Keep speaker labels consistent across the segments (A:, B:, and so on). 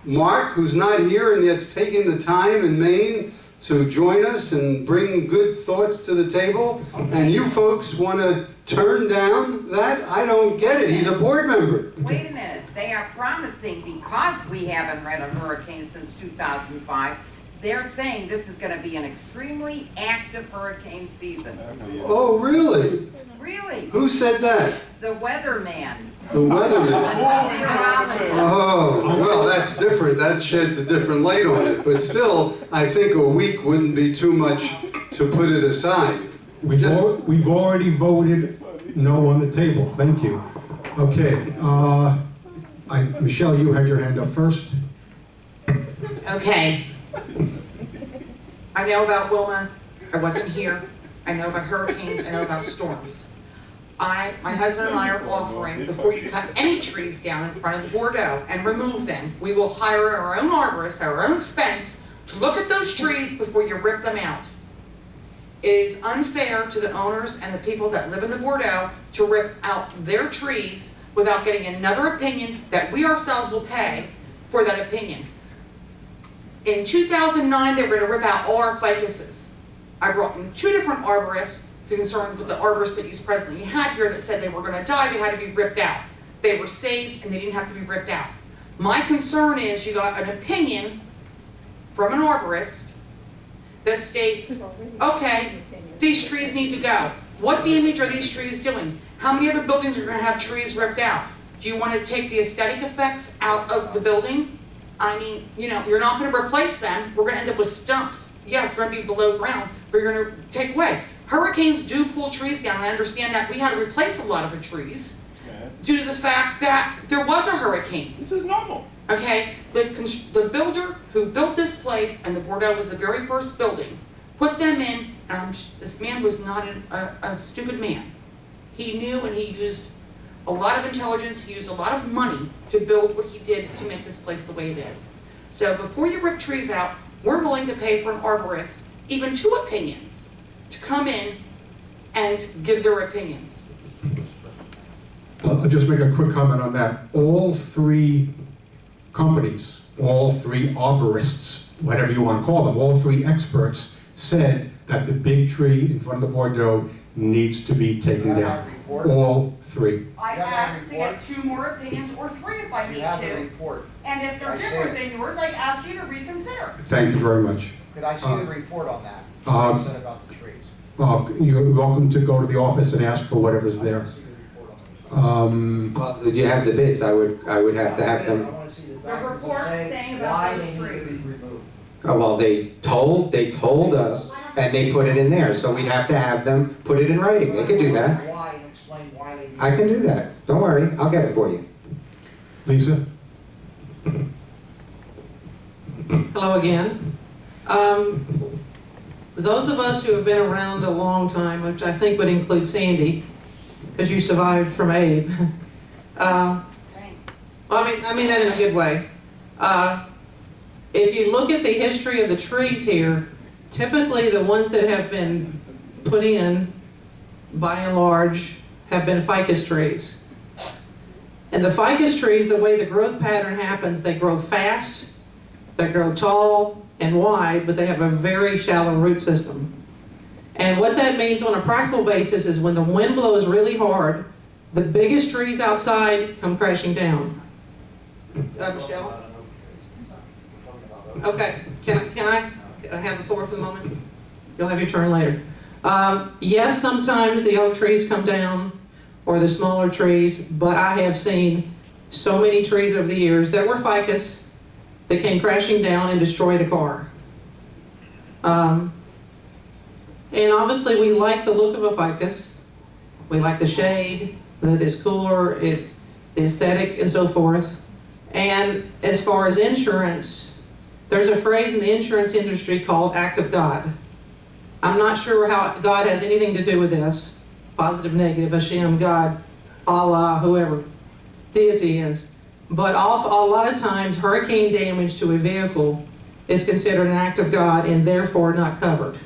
A: Mark, who's not here and yet's taking the time in Maine to join us and bring good thoughts to the table, and you folks want to turn down that? I don't get it. He's a board member.
B: Wait a minute. They are promising, because we haven't had a hurricane since 2005, they're saying this is going to be an extremely active hurricane season.
A: Oh, really?
B: Really?
A: Who said that?
B: The weatherman.
A: The weatherman.
B: Meteorologist.
A: Oh, well, that's different. That sheds a different light on it. But still, I think a week wouldn't be too much to put it aside.
C: We've already voted no on the table. Thank you. Okay. Michelle, you had your hand up first.
D: Okay. I know about Wilma. I wasn't here. I know about hurricanes. I know about storms. My husband and I are offering, before you cut any trees down in front of the Bordeaux and remove them, we will hire our own arborist at our own expense to look at those trees before you rip them out. It is unfair to the owners and the people that live in the Bordeaux to rip out their trees without getting another opinion that we ourselves will pay for that opinion. In 2009, they were going to rip out all our ficuses. I brought in 2 different arborists concerned with the arborists that you presently had here that said they were going to die, they had to be ripped out. They were saved and they didn't have to be ripped out. My concern is you got an opinion from an arborist that states, okay, these trees need to go. What damage are these trees doing? How many other buildings are going to have trees ripped out? Do you want to take the aesthetic effects out of the building? I mean, you know, you're not going to replace them. We're going to end up with stumps. Yeah, it's going to be below ground, but you're going to take away. Hurricanes do pull trees down. I understand that we had to replace a lot of the trees due to the fact that there was a hurricane.
E: This is normal.
D: Okay, the builder who built this place, and the Bordeaux was the very first building, put them in, this man was not a stupid man. He knew, and he used a lot of intelligence, he used a lot of money to build what he did to make this place the way it is. So before you rip trees out, we're willing to pay for an arborist, even 2 opinions, to come in and give their opinions.
C: I'll just make a quick comment on that. All 3 companies, all 3 arborists, whatever you want to call them, all 3 experts said that the big tree in front of the Bordeaux needs to be taken down. All 3.
D: I asked to get 2 more opinions, or 3 if I need to. And if they're different than yours, I ask you to reconsider.
C: Thank you very much.
F: Could I see the report on that? You said about the trees.
C: You're welcome to go to the office and ask for whatever's there.
G: Well, you have the bids. I would have to have them.
F: I want to see the
D: The
F: documents
D: report
F: that say
D: saying about
F: why
D: those
F: they need to be
D: trees.
F: removed.
G: Oh, well, they told us, and they put it in there. So we'd have to have them put it in writing. They could do that.
F: Why, and explain why they need.
G: I can do that. Don't worry. I'll get it for you.
C: Lisa?
H: Hello again. Those of us who have been around a long time, which I think would include Sandy, because you survived from Abe. Well, I mean that in a good way. If you look at the history of the trees here, typically the ones that have been put in, by and large, have been ficus trees. And the ficus trees, the way the growth pattern happens, they grow fast, they grow tall and wide, but they have a very shallow root system. And what that means on a practical basis is when the wind blows really hard, the biggest trees outside come crashing down. Michelle? Okay, can I have the floor for the moment? You'll have your turn later. Yes, sometimes the oak trees come down, or the smaller trees, but I have seen so many trees over the years that were ficus that came crashing down and destroyed a car. And obviously we like the look of a ficus. We like the shade, that it's cooler, the aesthetic and so forth. And as far as insurance, there's a phrase in the insurance industry called act of God. I'm not sure how God has anything to do with this, positive, negative, Hashem, God, Allah, whoever deity is. But a lot of times, hurricane damage to a vehicle is considered an act of God and therefore not covered.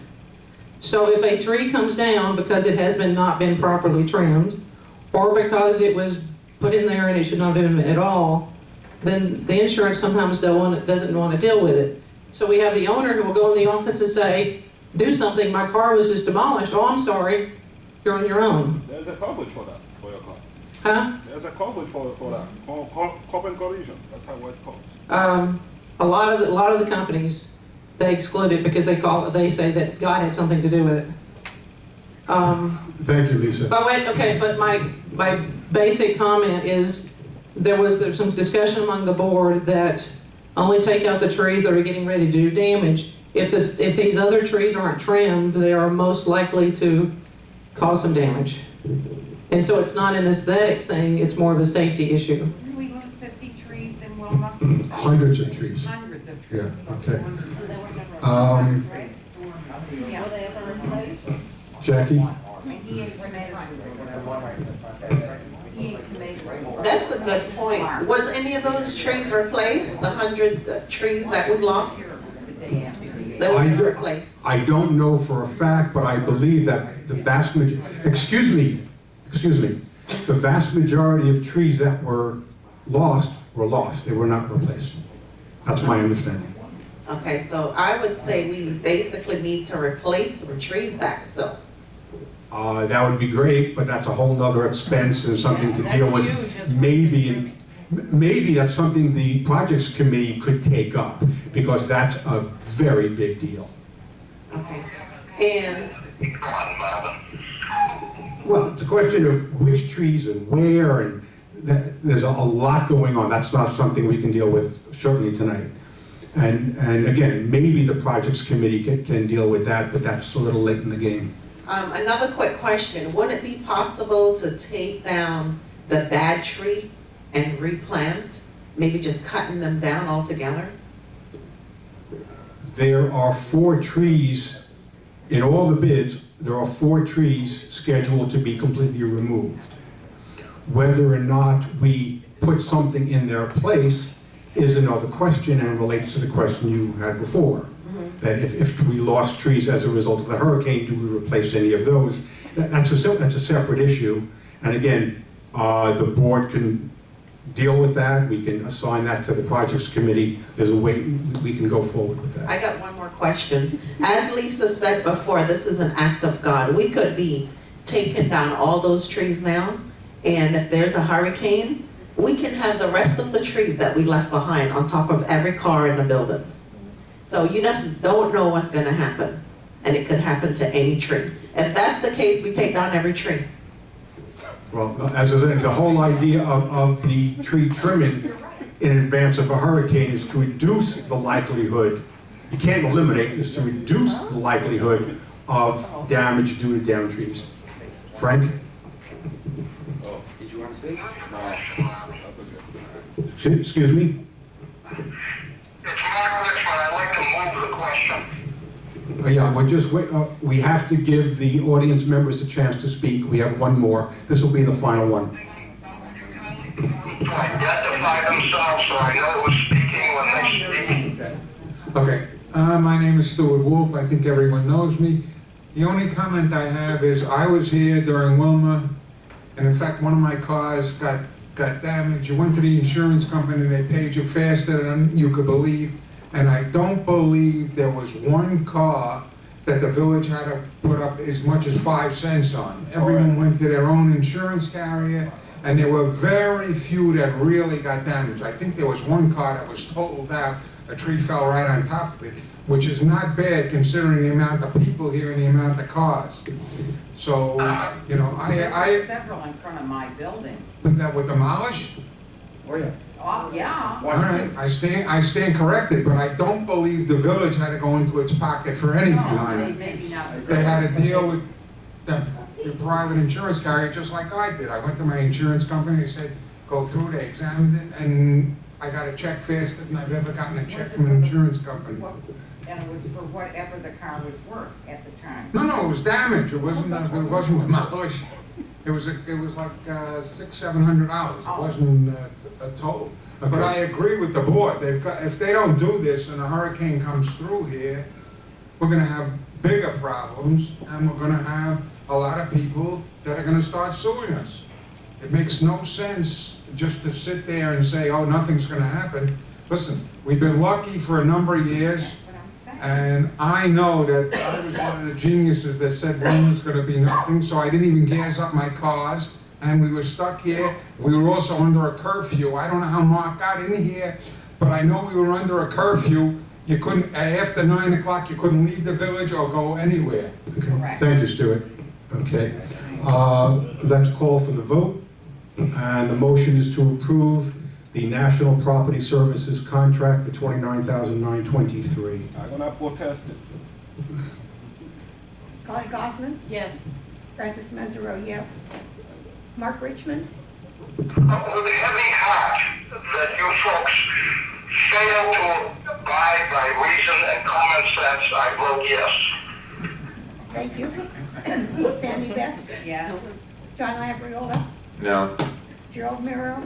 H: So if a tree comes down because it has not been properly trimmed, or because it was put in there and it should not have been at all, then the insurance sometimes doesn't want to deal with it. So we have the owner who will go in the office and say, do something, my car was just demolished. Oh, I'm sorry, you're on your own.
E: There's a coverage for that, for your car.
H: Huh?
E: There's a coverage for that. Common collision, that's how it's called.
H: A lot of the companies, they exclude it because they say that God had something to do with it.
C: Thank you, Lisa.
H: But wait, okay, but my basic comment is there's some discussion among the board that only take out the trees that are getting ready to do damage. If these other trees aren't trimmed, they are most likely to cause some damage. And so it's not an aesthetic thing, it's more of a safety issue.
B: Didn't we lose 50 trees in Wilma?
C: Hundreds of trees.
B: Hundreds of trees.
C: Yeah, okay.
B: Yeah.
C: Jackie?
B: And he ate tomatoes. He ate tomatoes.
I: That's a good point. Was any of those trees replaced? The 100 trees that we lost? They were replaced.
C: I don't know for a fact, but I believe that the vast majority, excuse me, the vast majority of trees that were lost. They were not replaced. That's my understanding.
I: Okay, so I would say we basically need to replace some trees back still.
C: That would be great, but that's a whole nother expense and something to
B: That's
C: deal with.
B: huge.
C: Maybe that's something the projects committee could take up, because that's a very big deal.
I: Okay. And
C: Well, it's a question of which trees and where, and there's a lot going on. That's not something we can deal with certainly tonight. And again, maybe the projects committee can deal with that, but that's a little late in the game.
I: another quick question. Would it be possible to take down the bad tree and replant? Maybe just cutting them down altogether?
C: There are 4 trees, in all the bids, there are 4 trees scheduled to be completely removed. Whether or not we put something in their place is another question, and relates to the question you had before. That if we lost trees as a result of the hurricane, do we replace any of those? That's a separate issue. And again, the board can deal with that. We can assign that to the projects committee. There's a way we can go forward with that.
I: I got one more question. As Lisa said before, this is an act of God. We could be taking down all those trees now, and if there's a hurricane, we can have the rest of the trees that we left behind on top of every car in the buildings. So you just don't know what's gonna happen, and it could happen to any tree. If that's the case, we take down every tree.
C: Well, as I said, the whole idea of the tree trimming in advance of a hurricane is to reduce the likelihood, you can't eliminate this, to reduce the likelihood of damage due to downed trees. Frank?
G: Did you want to speak?
C: Excuse me?
J: It's Mark Richmond. I'd like to move the question.
C: Yeah, we're just, we have to give the audience members a chance to speak. We have one more. This will be the final one.
J: To identify themselves so I know who's speaking when they speak.
K: Okay, my name is Stuart Wolf. I think everyone knows me. The only comment I have is I was here during Wilma, and in fact, one of my cars got damaged. You went to the insurance company, they paid you faster than you could believe, and I don't believe there was one car that the village had to put up as much as 5 cents on. Everyone went to their own insurance carrier, and there were very few that really got damaged. I think there was one car that was totaled out, a tree fell right on top of it, which is not bad considering the amount of people here and the amount of cars. So, you know,
B: There were several in front of my building.
K: that would demolish?
F: Oh, yeah.
B: Oh, yeah.
K: All right, I stand corrected, but I don't believe the village had to go into its pocket for anything on
B: No,
K: it.
B: maybe not.
K: They had to deal with the private insurance carrier just like I did. I went to my insurance company, they said, go through, they examined it, and I got a check faster than I've ever gotten a check from an insurance company.
B: And it was for whatever the car was worth at the time.
K: No, it was damaged. It wasn't demolished. It was like $600-700. It wasn't a total. But I agree with the board. If they don't do this and a hurricane comes through here, we're going to have bigger problems, and we're going to have a lot of people that are going to start suing us. It makes no sense just to sit there and say, oh, nothing's gonna happen. Listen, we've been lucky for a number of years, and I know that I was one of the geniuses that said when was gonna be nothing, so I didn't even gas up my cars, and we were stuck here. We were also under a curfew. I don't know how Mark got in here, but I know we were under a curfew. You couldn't, after 9 o'clock, you couldn't leave the village or go anywhere.
B: Correct.
C: Thank you, Stuart. Okay. Let's call for the vote. And the motion is to approve the National Property Services contract for $29,923.
E: I'm gonna protest it.
L: Colin Goffman,
D: Yes.
L: Francis Mesereau, yes. Mark Richmond,
J: With heavy heart that you folks fail to abide by reason and common sense, I vote yes.
L: thank you. Sandy Best,
B: Yes.
L: John Labriola,
G: No.
L: Gerald Miro,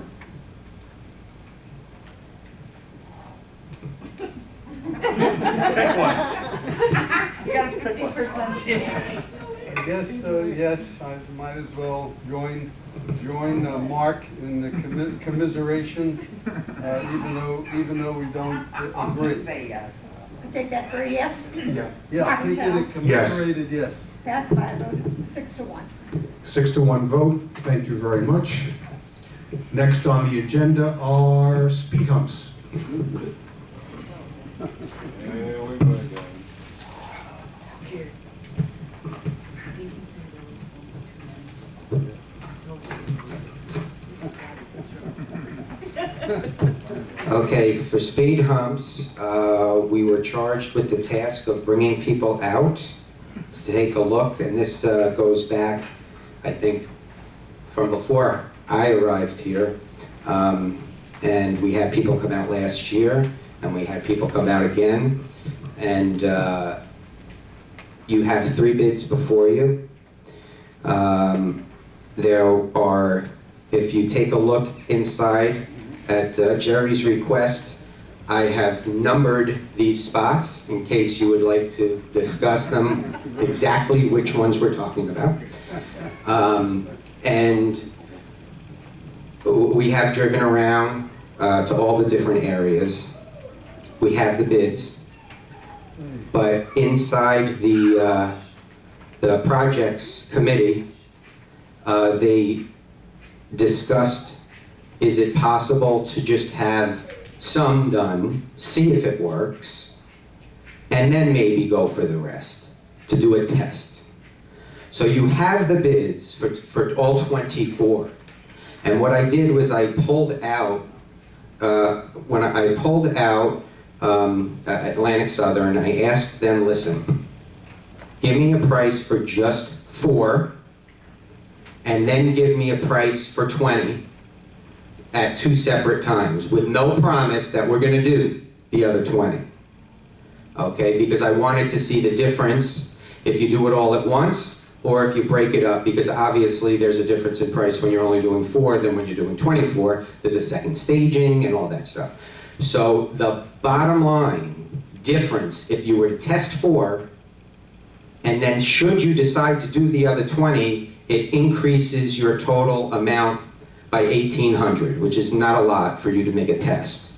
B: You got a 50% chance.
A: Yes, yes, I might as well join Mark in the commiseration, even though we don't
B: I'll just
A: agree.
B: say yes.
L: I take that for a yes.
A: Yeah, take it a commiserated yes.
L: Passed by a vote 6-1.
C: 6-1 vote. Thank you very much. Next on the agenda are speed humps.
E: Here we go again.
G: Okay, for speed humps, we were charged with the task of bringing people out to take a look, and this goes back, I think, from before I arrived here. And we had people come out last year, and we had people come out again, and you have 3 bids before you. There are, if you take a look inside, at Jerry's request, I have numbered these spots in case you would like to discuss them, exactly which ones we're talking about. And we have driven around to all the different areas. We have the bids. But inside the projects committee, they discussed, is it possible to just have some done, see if it works, and then maybe go for the rest, to do a test. So you have the bids for all 24. And what I did was I pulled out, when I pulled out Atlantic Southern, I asked them, listen, give me a price for just 4, and then give me a price for 20 at 2 separate times, with no promise that we're gonna do the other 20. Okay, because I wanted to see the difference if you do it all at once, or if you break it up, because obviously there's a difference in price when you're only doing 4 than when you're doing 24. There's a second staging and all that stuff. So the bottom line difference, if you were to test 4, and then should you decide to do the other 20, it increases your total amount by $1,800, which is not a lot for you to make a test.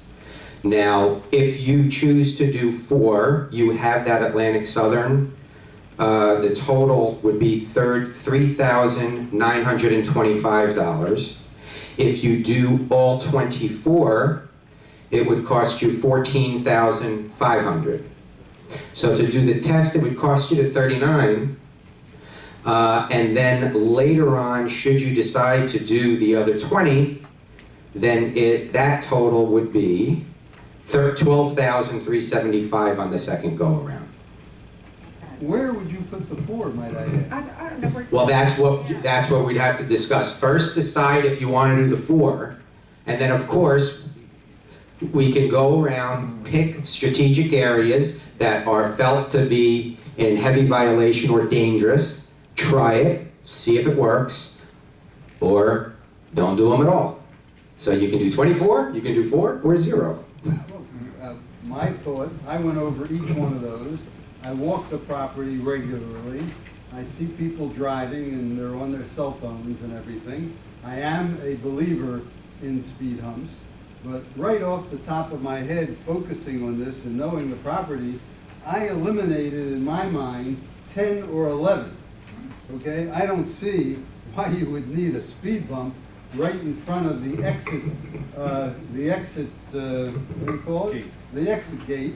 G: Now, if you choose to do 4, you have that Atlantic Southern. The total would be $3,925. If you do all 24, it would cost you $14,500. So to do the test, it would cost you to $39,000. And then later on, should you decide to do the other 20, then that total would be $12,375 on the second go-around.
A: Where would you put the 4, might I ask?
L: I don't know where.
G: Well, that's what we'd have to discuss. First, decide if you want to do the 4, and then, of course, we can go around, pick strategic areas that are felt to be in heavy violation or dangerous, try it, see if it works, or don't do them at all. So you can do 24, you can do 4, or 0.
A: My thought, I went over each one of those. I walk the property regularly. I see people driving and they're on their cell phones and everything. I am a believer in speed humps, but right off the top of my head, focusing on this and knowing the property, I eliminated in my mind 10 or 11. Okay, I don't see why you would need a speed bump right in front of the exit, what do you call it? The exit gate,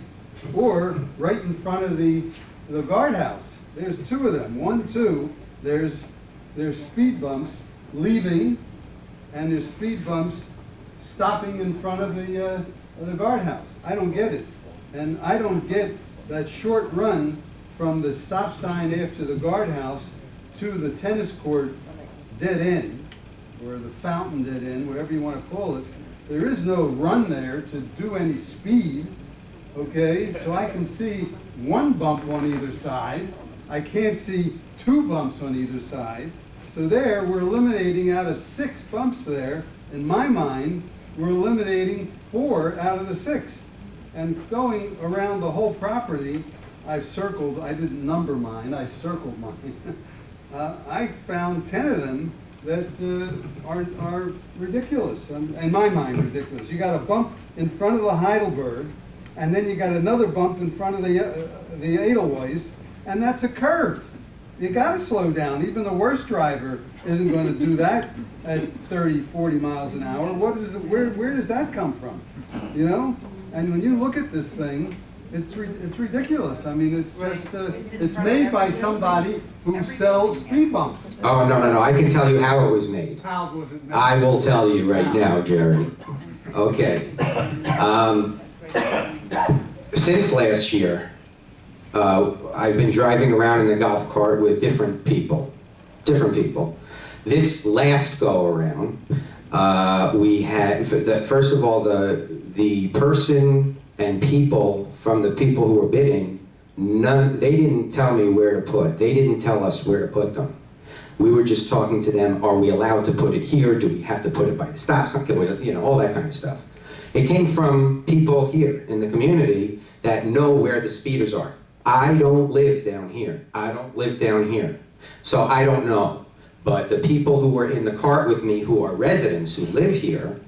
A: or right in front of the guardhouse. There's two of them, 1, 2, there's speed bumps leaving, and there's speed bumps stopping in front of the guardhouse. I don't get it. And I don't get that short run from the stop sign after the guardhouse to the tennis court dead end, or the fountain dead end, whatever you want to call it. There is no run there to do any speed, okay? So I can see one bump on either side. I can't see 2 bumps on either side. So there, we're eliminating out of 6 bumps there. In my mind, we're eliminating 4 out of the 6. And going around the whole property, I've circled, I didn't number mine, I circled mine. I found 10 of them that are ridiculous, in my mind ridiculous. You got a bump in front of the Heidelberg, and then you got another bump in front of the Edelweiss, and that's a curve. You gotta slow down. Even the worst driver isn't going to do that at 30, 40 miles an hour. Where does that come from? You know? And when you look at this thing, it's ridiculous. I mean, it's just, it's made by somebody who sells speed bumps.
G: Oh, no, I can tell you how it was made.
A: How was it made?
G: I will tell you right now, Jerry. Okay. Since last year, I've been driving around in the golf cart with different people. This last go around, we had, first of all, the person and people from the people who were bidding, they didn't tell me where to put. They didn't tell us where to put them. We were just talking to them, are we allowed to put it here? Do we have to put it by the stop sign? You know, all that kind of stuff. It came from people here in the community that know where the speeders are. I don't live down here. So I don't know. But the people who were in the cart with me, who are residents who live here,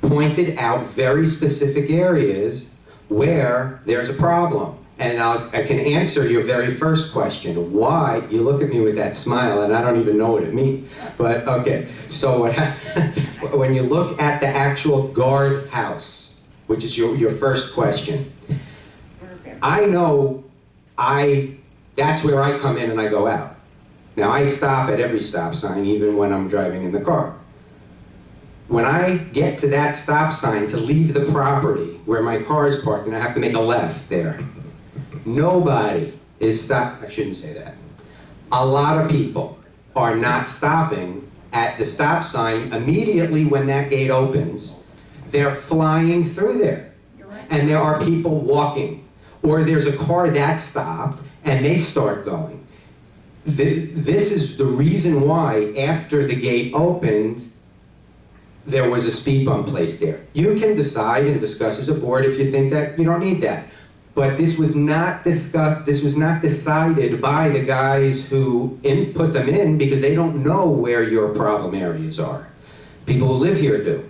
G: pointed out very specific areas where there's a problem. And I can answer your very first question. Why? You look at me with that smile, and I don't even know what it means. But okay, so when you look at the actual guardhouse, which is your first question, I know that's where I come in and I go out. Now I stop at every stop sign, even when I'm driving in the car. When I get to that stop sign to leave the property where my car is parked, and I have to make a left there, nobody is stopped. I shouldn't say that. A lot of people are not stopping at the stop sign immediately when that gate opens. They're flying through there. And there are people walking. Or there's a car that stopped and they start going. This is the reason why after the gate opened, there was a speed bump placed there. You can decide and discuss as a board if you think that you don't need that. But this was not discussed, this was not decided by the guys who put them in, because they don't know where your problem areas are. People who live here do.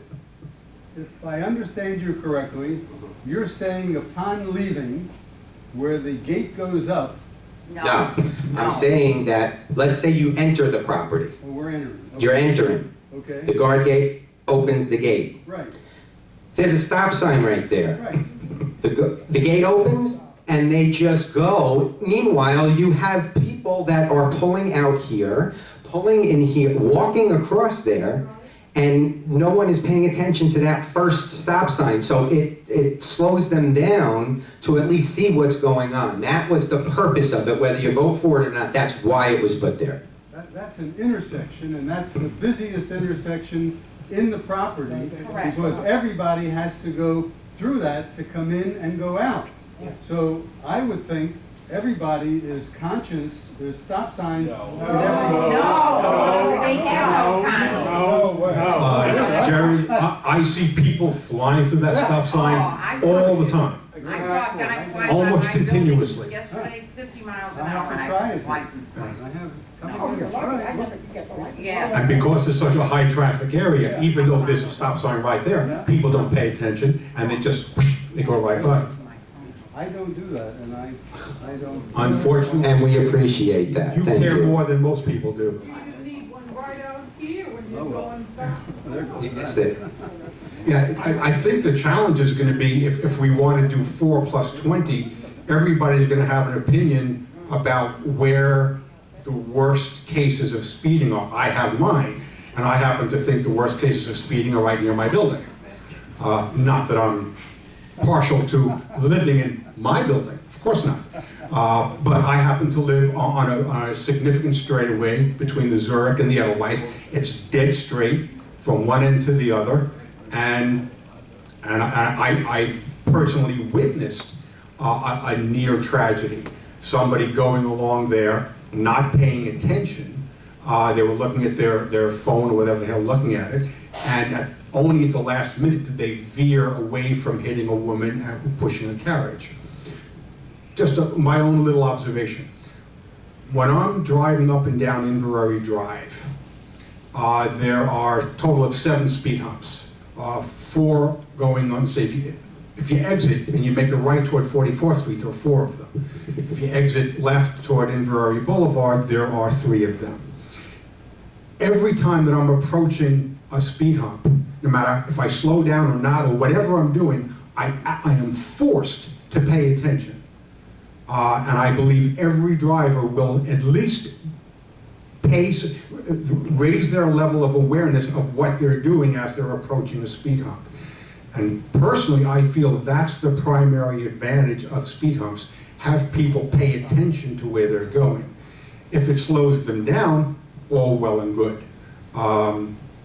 A: If I understand you correctly, you're saying upon leaving, where the gate goes up.
G: No. I'm saying that, let's say you enter the property.
A: Well, we're entering. Okay.
G: You're entering.
A: Okay.
G: The guard gate opens the gate.
A: Right.
G: There's a stop sign right there.
A: Right.
G: The gate opens and they just go. Meanwhile, you have people that are pulling out here, pulling in here, walking across there, and no one is paying attention to that first stop sign. So it slows them down to at least see what's going on. That was the purpose of it. Whether you vote for it or not, that's why it was put there.
A: That's an intersection, and that's the busiest intersection in the property.
B: Correct.
A: Because everybody has to go through that to come in and go out. So I would think everybody is conscious, there's stop signs.
B: No, they have no conscience.
C: Jerry, I see people flying through that stop sign all the time.
B: I saw a guy fly by
C: Almost
B: my building
C: continuously.
B: yesterday, 50 miles an
A: I have
B: hour,
A: to
B: and I
A: try
B: have
A: it.
B: his license plate.
A: I have,
L: Oh, you're lucky, I never could get the
B: Yes.
C: And because it's such a high traffic area, even though there's a stop sign right there, people don't pay attention and they just, they go right by.
A: I don't do that, and I don't.
C: Unfortunately.
G: And we appreciate that.
C: You
G: Thank
C: care
G: you.
C: more than most people do.
G: That's it.
C: Yeah, I think the challenge is gonna be, if we want to do 4 plus 20, everybody's gonna have an opinion about where the worst cases of speeding are. I have mine, and I happen to think the worst cases of speeding are right near my building. Not that I'm partial to living in my building, of course not. But I happen to live on a significant straightaway between the Zurich and the Edelweiss. It's dead straight from one end to the other, and I personally witnessed a near tragedy. Somebody going along there, not paying attention. They were looking at their phone or whatever the hell, looking at it, and only at the last minute did they veer away from hitting a woman pushing a carriage. Just my own little observation. When I'm driving up and down Inverrary Drive, there are a total of 7 speed humps, 4 going on, say, if you exit and you make a right toward 44th Street, there are 4 of them. If you exit left toward Inverrary Boulevard, there are 3 of them. Every time that I'm approaching a speed hump, no matter if I slow down or not, or whatever I'm doing, I am forced to pay attention. And I believe every driver will at least raise their level of awareness of what they're doing as they're approaching a speed hump. And personally, I feel that's the primary advantage of speed humps. Have people pay attention to where they're going. If it slows them down, all well and good.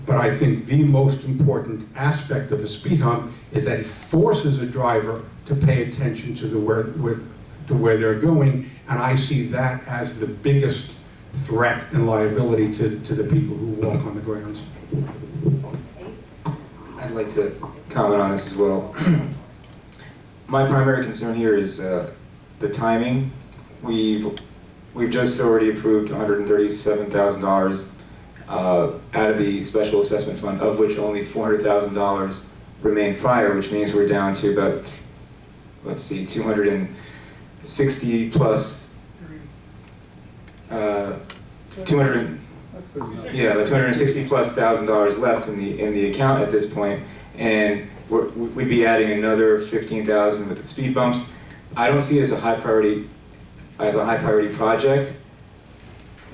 C: But I think the most important aspect of a speed hump is that it forces a driver to pay attention to where they're going, and I see that as the biggest threat and liability to the people who walk on the grounds.
M: I'd like to comment on this as well. My primary concern here is the timing. We've just already approved $137,000 out of the special assessment fund, of which only $400,000 remain prior, which means we're down to about, let's see, 260 plus, about $260 plus $1,000 left in the account at this point, and we'd be adding another $15,000 with the speed bumps. I don't see it as a high priority project.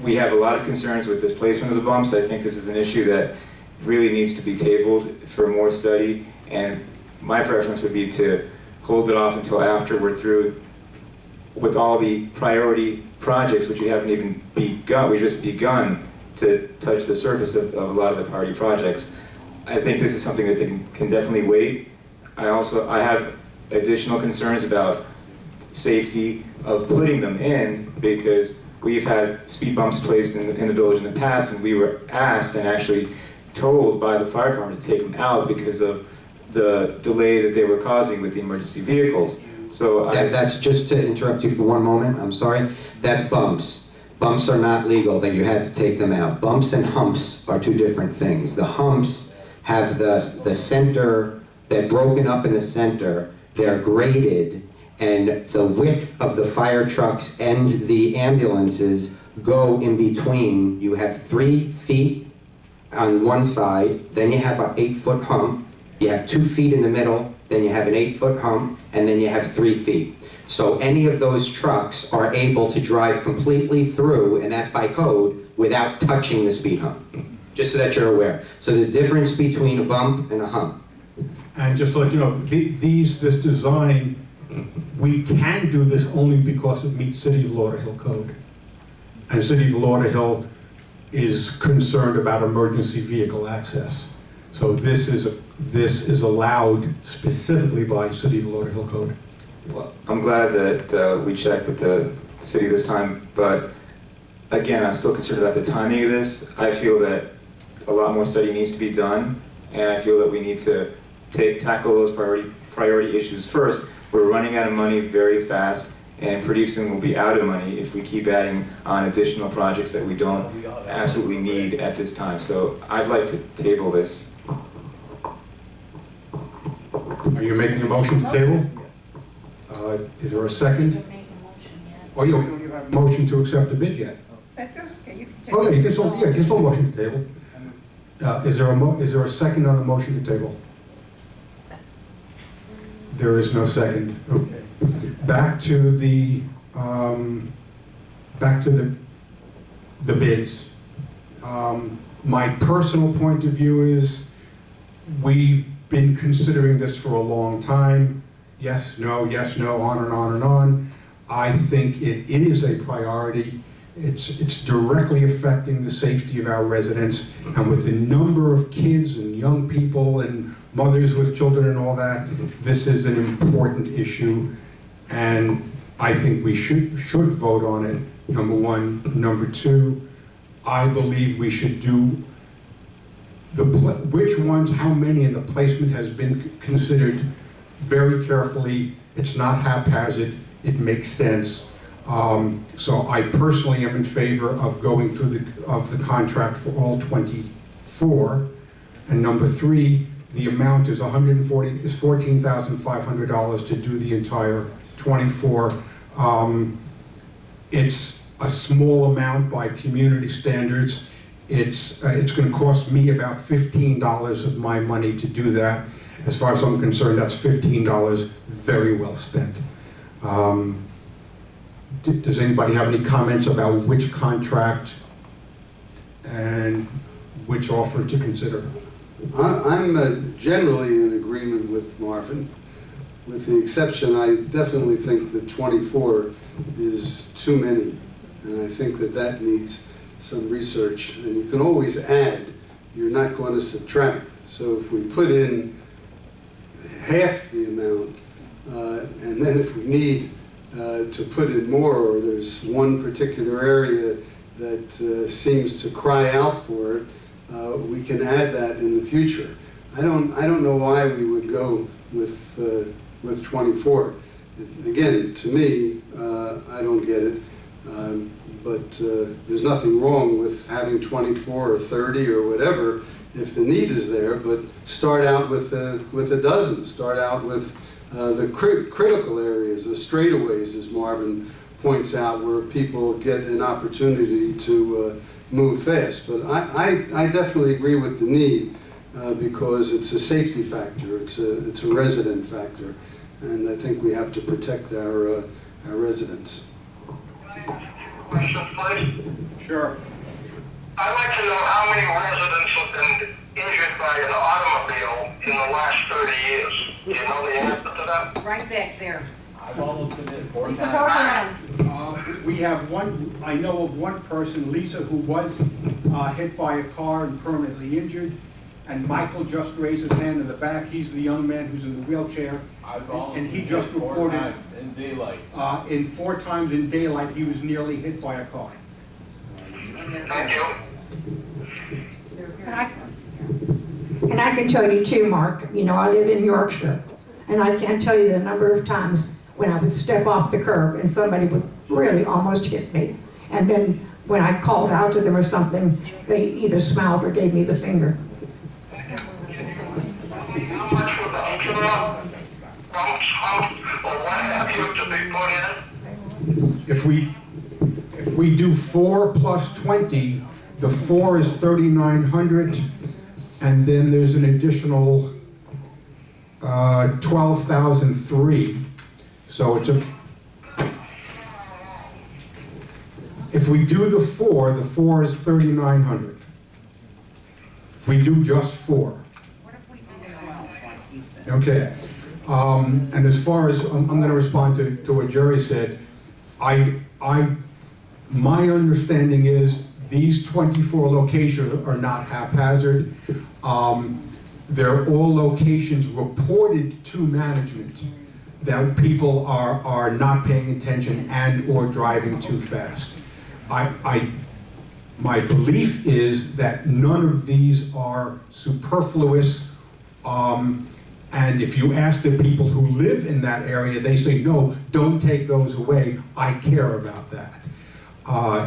M: We have a lot of concerns with this placement of the bumps. I think this is an issue that really needs to be tabled for more study, and my preference would be to hold it off until after we're through with all the priority projects, which we haven't even begun. We've just begun to touch the surface of a lot of the priority projects. I think this is something that can definitely wait. I have additional concerns about safety of putting them in, because we've had speed bumps placed in the village in the past, and we were asked and actually told by the fire department to take them out because of the delay that they were causing with the emergency vehicles. So
G: that's just to interrupt you for one moment, I'm sorry. That's bumps. Bumps are not legal, then you had to take them out. Bumps and humps are 2 different things. The humps have the center, they're broken up in the center, they're graded, and the width of the fire trucks and the ambulances go in between. You have 3 feet on one side, then you have an 8-foot hump, you have 2 feet in the middle, then you have an 8-foot hump, and then you have 3 feet. So any of those trucks are able to drive completely through, and that's by code, without touching the speed hump. Just so that you're aware. So the difference between a bump and a hump.
C: And just to let you know, this design, we can do this only because it meets City of Lauderhill code. And City of Lauderhill is concerned about emergency vehicle access. So this is allowed specifically by City of Lauderhill code.
M: Well, I'm glad that we checked with the city this time, but again, I'm still concerned about the timing of this. I feel that a lot more study needs to be done, and I feel that we need to tackle those priority issues first. We're running out of money very fast, and pretty soon we'll be out of money if we keep adding on additional projects that we don't absolutely need at this time. So I'd like to table this.
C: Are you making a motion to table? Is there a second? Oh, you don't have a motion to accept the bid yet?
L: That's okay, you can take.
C: Okay, you can still motion to table. Is there a second on the motion to table? There is no second. Okay. Back to the bids. My personal point of view is we've been considering this for a long time. Yes, no, on and on and on. I think it is a priority. It's directly affecting the safety of our residents, and with the number of kids and young people and mothers with children and all that, this is an important issue, and I think we should vote on it, number one. Number two, I believe we should do which ones, how many, and the placement has been considered very carefully. It's not haphazard, it makes sense. So I personally am in favor of going through the contract for all 24. And number three, the amount is $14,500 to do the entire 24. It's a small amount by community standards. It's going to cost me about $15 of my money to do that. As far as I'm concerned, that's $15 very well spent. Does anybody have any comments about which contract and which offer to consider?
A: I'm generally in agreement with Marvin, with the exception, I definitely think that 24 is too many, and I think that needs some research, and you can always add, you're not going to subtract. So if we put in half the amount, and then if we need to put in more, or there's one particular area that seems to cry out for it, we can add that in the future. I don't know why we would go with 24. Again, to me, I don't get it. But there's nothing wrong with having 24 or 30 or whatever if the need is there. But start out with a dozen. Start out with the critical areas, the straightaways, as Marvin points out, where people get an opportunity to move fast. But I definitely agree with the need because it's a safety factor. It's a resident factor, and I think we have to protect our residents.
J: Question, please?
C: Sure.
J: I'd like to know how many residents have been injured by an automobile in the last 30 years. Do you know the answer to that?
B: Right back there.
N: I've almost been in 4
L: Lisa
N: times.
L: Corcoran.
C: We have one, I know of one person, Lisa, who was hit by a car and permanently injured. And Michael just raised his hand in the back. He's the young man who's in the wheelchair. And he just reported
N: 4 times in daylight.
C: in 4 times in daylight, he was nearly hit by a car.
J: Thank you.
L: And I can tell you too, Mark, you know, I live in Yorkshire, and I can't tell you the number of times when I would step off the curb and somebody would really almost hit me. And then when I called out to them or something, they either smiled or gave me the finger.
J: How much would the bumps, hump, or what have you to be put in?
C: If we do 4 plus 20, the 4 is 3,900, and then there's an additional 12,003. So it's a. If we do the 4 is 3,900. If we do just 4.
B: What if we do 12, like he said?
C: Okay. And as far as, I'm going to respond to what Jerry said. My understanding is these 24 locations are not haphazard. They're all locations reported to management that people are not paying attention and or driving too fast. My belief is that none of these are superfluous. And if you ask the people who live in that area, they say, no, don't take those away, I care about that.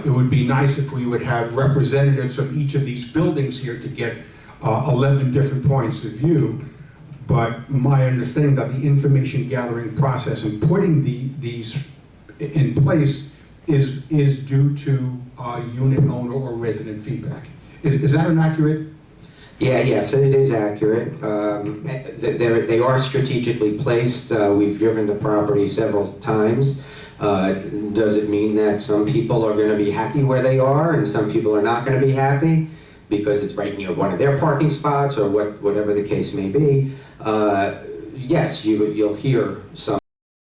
C: It would be nice if we would have representatives from each of these buildings here to get 11 different points of view. But my understanding that the information gathering process and putting these in place is due to unit owner or resident feedback. Is that an accurate?
G: Yeah, yes, it is accurate. They are strategically placed. We've driven the property several times. Does it mean that some people are going to be happy where they are and some people are not going to be happy because it's right near one of their parking spots or whatever the case may be? Yes, you'll hear some